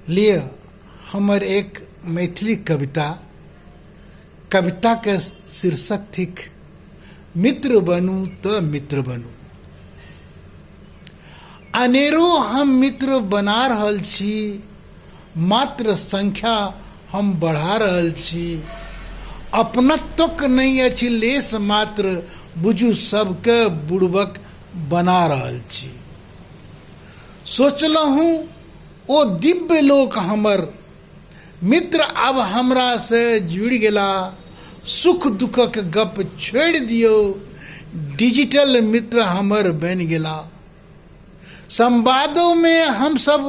लिए हमर एक मैथिली कविता के शीर्षक थिक मित्र बनू तो मित्र बनू। अनेरो हम मित्र बना रहल छी, मात्र संख्या हम बढ़ा रहल छी। अपनत्वक नहीं अछि लेस मात्र, बुझू सबके बुड़बक बना रहल छी। सोचलहूँ ओ दिव्य लोक हमर मित्र अब हमरा से जुड़ गेला। सुख दुखक गप छोड़ दियो, डिजिटल मित्र हमर बन गेला। संवादों में हम सब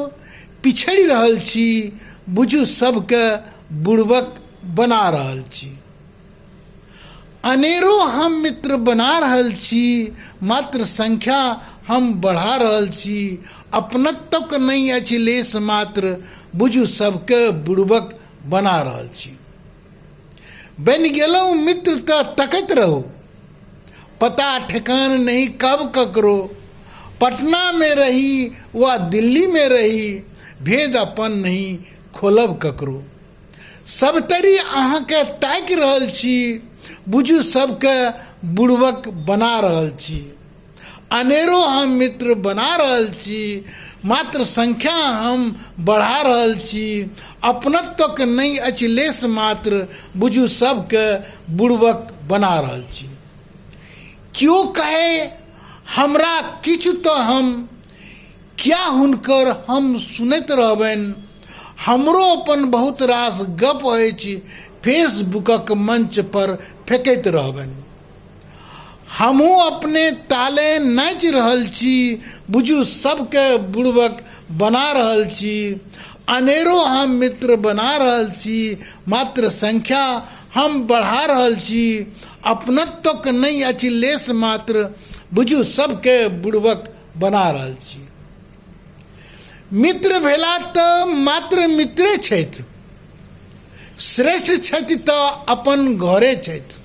पिछड़ रहल छी, बुझू सबके बुड़बक बना रहल छी। अनेरो हम मित्र बना रहल छी, मात्र संख्या हम बढ़ा रहल छी। अपनत्वक नहीं अछि लेस मात्र, बुझू सबके बुड़बक बना रहल छी। बन गेलौं मित्र त तकैत रहो, पता ठिकान नहीं कब ककरो। पटना में रही वा दिल्ली में रही, भेद अपन नहीं खोलब ककरो। सब तरी अहाँ के ताकि रहल छी, बुझू सबके बुड़बक बना रहल छी। अनेरो हम मित्र बना रहल छी, मात्र संख्या हम बढ़ा रहल छी। अपनत्वक नहीं अछि लेस मात्र, बुझू सबके बुड़बक बना रहल छी। क्यों कहे हमरा किछु तो हम, क्या हुनकर हम सुनैत रहबनि। हमरो अपन बहुत रास गप अछि, फेसबुकक मंच पर फेंकैत रहबनि। हमहूँ अपने ताले नाच रहल छी, बुझू सबके बुड़बक बना रहल छी। अनेरो हम मित्र बना रहल छी, मात्र संख्या हम बढ़ा रहल छी। अपनत्वक नहीं अछि लेस मात्र, बुझू सबके बुड़बक बना रहल छी। मित्र भेला तऽ मात्र मित्रे छथि, श्रेष्ठ छथि तऽ अपन घरे छथि।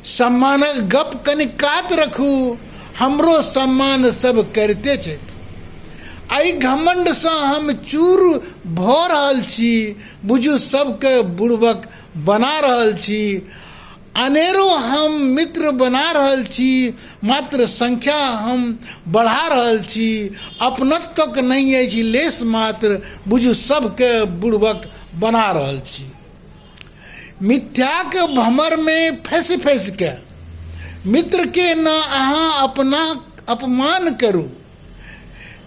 सम्मानक गप कनि कात रखू, हमरो सम्मान सब करते छथि। एहि घमंड से हम चूर भऽ रहल छी, बुझू सबके बुड़बक बना रहल छी। अनेरो हम मित्र बना रहल छी, मात्र संख्या हम बढ़ा रहल छी। अपनत्वक नहीं अछि लेस मात्र, बुझू सबके बुड़बक बना रहल छी। मिथ्याक भंवर में फंस फंस के मित्र के न अहाँ अपना अपमान करू।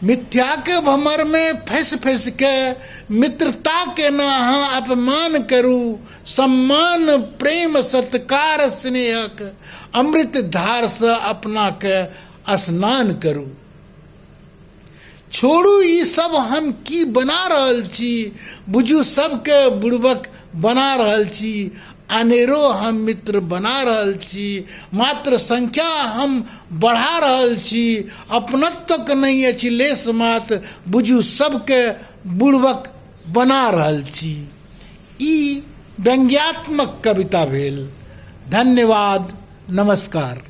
मिथ्याक भंवर में फंस फंस के मित्रता के न अहाँ अपमान करू। सम्मान प्रेम सत्कार स्नेहक अमृत धार से अपना के स्नान करू। छोड़ू ई सब हम की बना रहल छी, बुझू सबके बुड़बक बना रहल छी। अनेरो हम मित्र बना रहल छी, मात्र संख्या हम बढ़ा रहल छी। अपनत्वक नहीं अछि लेस मात्र, बुझू सबके बुड़बक बना रहल छी। ई व्यंग्यात्मक कविता भेल। धन्यवाद, नमस्कार।